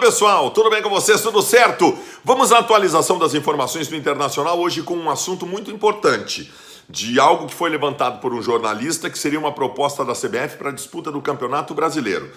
pessoal, tudo bem com vocês? Tudo certo? Vamos à atualização das informações do Internacional hoje com um assunto muito importante, de algo que foi levantado por um jornalista, que seria uma proposta da CBF para a disputa do Campeonato Brasileiro.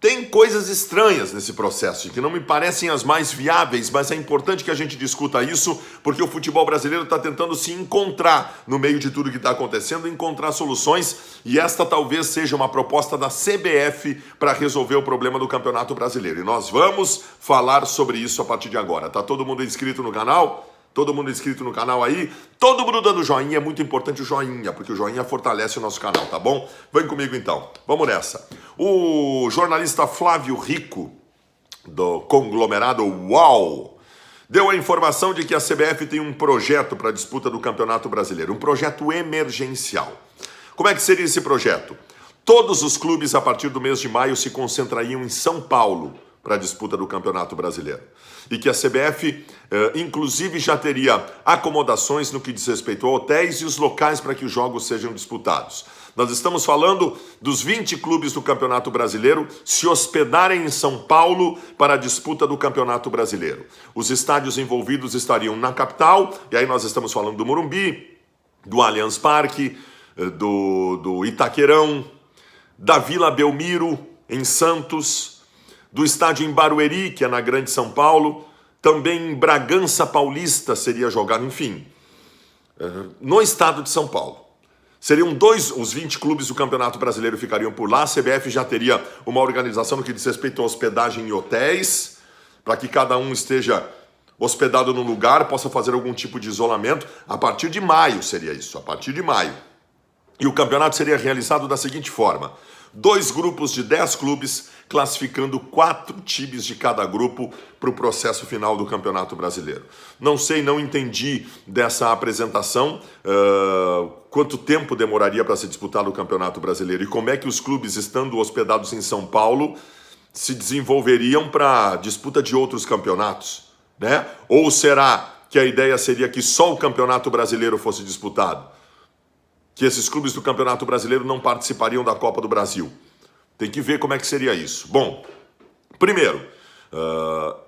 Tem coisas estranhas nesse processo, que não me parecem as mais viáveis, mas é importante que a gente discuta isso, porque o futebol brasileiro está tentando se encontrar no meio de tudo que está acontecendo, encontrar soluções, e esta talvez seja uma proposta da CBF para resolver o problema do Campeonato Brasileiro. E nós vamos falar sobre isso a partir de agora. Tá todo mundo inscrito no canal? Todo mundo inscrito no canal aí? Todo mundo dando joinha, é muito importante o joinha, porque o joinha fortalece o nosso canal, tá bom? Vem comigo então, vamos nessa. O jornalista Flávio Rico, do conglomerado UOL, deu a informação de que a CBF tem um projeto para a disputa do Campeonato Brasileiro, um projeto emergencial. Como é que seria esse projeto? Todos os clubes, a partir do mês de maio, se concentrariam em São Paulo para a disputa do Campeonato Brasileiro. E que a CBF, inclusive, já teria acomodações no que diz respeito a hotéis e os locais para que os jogos sejam disputados. Nós estamos falando dos 20 clubes do Campeonato Brasileiro se hospedarem em São Paulo para a disputa do Campeonato Brasileiro. Os estádios envolvidos estariam na capital, e aí nós estamos falando do Morumbi, do Allianz Parque, do Itaquerão, da Vila Belmiro, em Santos, do estádio em Barueri, que é na Grande São Paulo, também em Bragança Paulista seria jogado, enfim, no estado de São Paulo. Seriam os 20 clubes do Campeonato Brasileiro ficariam por lá, a CBF já teria uma organização no que diz respeito à hospedagem em hotéis, para que cada um esteja hospedado num lugar, possa fazer algum tipo de isolamento. A partir de maio seria isso, a partir de maio. E o campeonato seria realizado da seguinte forma: 2 grupos de 10 clubes, classificando 4 times de cada grupo para o processo final do Campeonato Brasileiro. Não sei, não entendi dessa apresentação quanto tempo demoraria para se disputar o Campeonato Brasileiro e como é que os clubes, estando hospedados em São Paulo, se desenvolveriam para a disputa de outros campeonatos, né? Ou será que a ideia seria que só o Campeonato Brasileiro fosse disputado? Que esses clubes do Campeonato Brasileiro não participariam da Copa do Brasil? Tem que ver como é que seria isso. Bom, primeiro,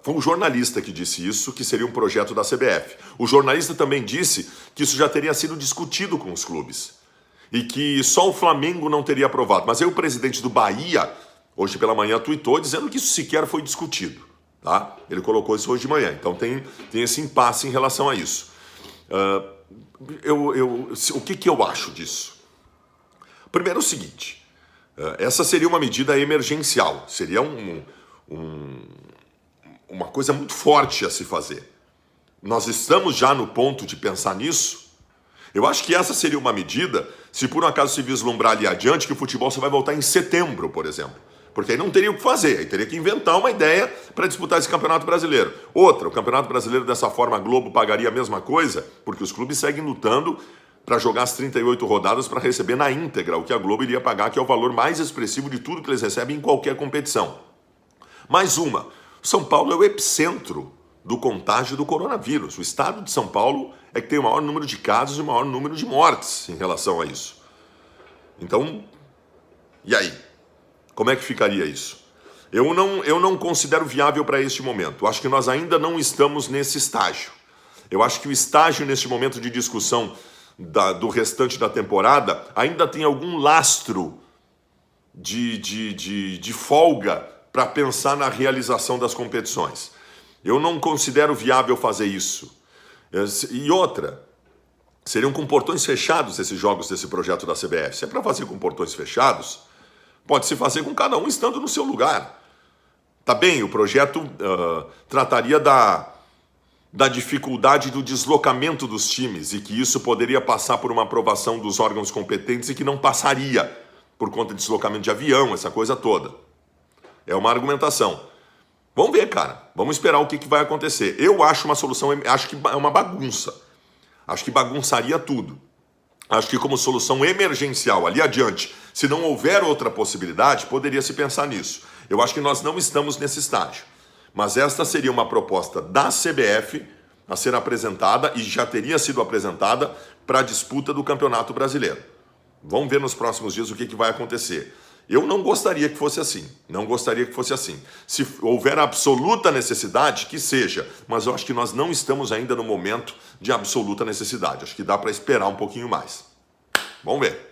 foi um jornalista que disse isso, que seria um projeto da CBF. O jornalista também disse que isso já teria sido discutido com os clubes e que só o Flamengo não teria aprovado. Mas aí o presidente do Bahia, hoje pela manhã, tuitou dizendo que isso sequer foi discutido. Tá? Ele colocou isso hoje de manhã, então tem esse impasse em relação a isso. O que eu acho disso? Primeiro é o seguinte: essa seria uma medida emergencial, seria uma coisa muito forte a se fazer. Nós estamos já no ponto de pensar nisso. Eu acho que essa seria uma medida, se por um acaso se vislumbrar ali adiante, que o futebol só vai voltar em setembro, por exemplo. Porque aí não teria o que fazer, aí teria que inventar uma ideia para disputar esse Campeonato Brasileiro. Outra, o Campeonato Brasileiro dessa forma, a Globo pagaria a mesma coisa, porque os clubes seguem lutando para jogar as 38 rodadas para receber na íntegra o que a Globo iria pagar, que é o valor mais expressivo de tudo que eles recebem em qualquer competição. Mais uma, São Paulo é o epicentro do contágio do coronavírus. O estado de São Paulo é que tem o maior número de casos e o maior número de mortes em relação a isso. Então, e aí? Como é que ficaria isso? Eu não considero viável para este momento. Eu acho que nós ainda não estamos nesse estágio. Eu acho que o estágio neste momento de discussão do restante da temporada ainda tem algum lastro de folga para pensar na realização das competições. Eu não considero viável fazer isso. E outra, seriam com portões fechados esses jogos desse projeto da CBF. Se é para fazer com portões fechados, pode-se fazer com cada um estando no seu lugar. Tá bem, o projeto trataria da dificuldade do deslocamento dos times e que isso poderia passar por uma aprovação dos órgãos competentes e que não passaria por conta de deslocamento de avião, essa coisa toda. É uma argumentação. Vamos ver, cara. Vamos esperar o que vai acontecer. Eu acho uma solução, acho que é uma bagunça. Acho que bagunçaria tudo. Acho que como solução emergencial, ali adiante, se não houver outra possibilidade, poderia se pensar nisso. Eu acho que nós não estamos nesse estágio. Mas esta seria uma proposta da CBF a ser apresentada e já teria sido apresentada para a disputa do Campeonato Brasileiro. Vamos ver nos próximos dias o que vai acontecer. Eu não gostaria que fosse assim, não gostaria que fosse assim. Se houver absoluta necessidade, que seja, mas eu acho que nós não estamos ainda no momento de absoluta necessidade. Acho que dá para esperar um pouquinho mais. Vamos ver.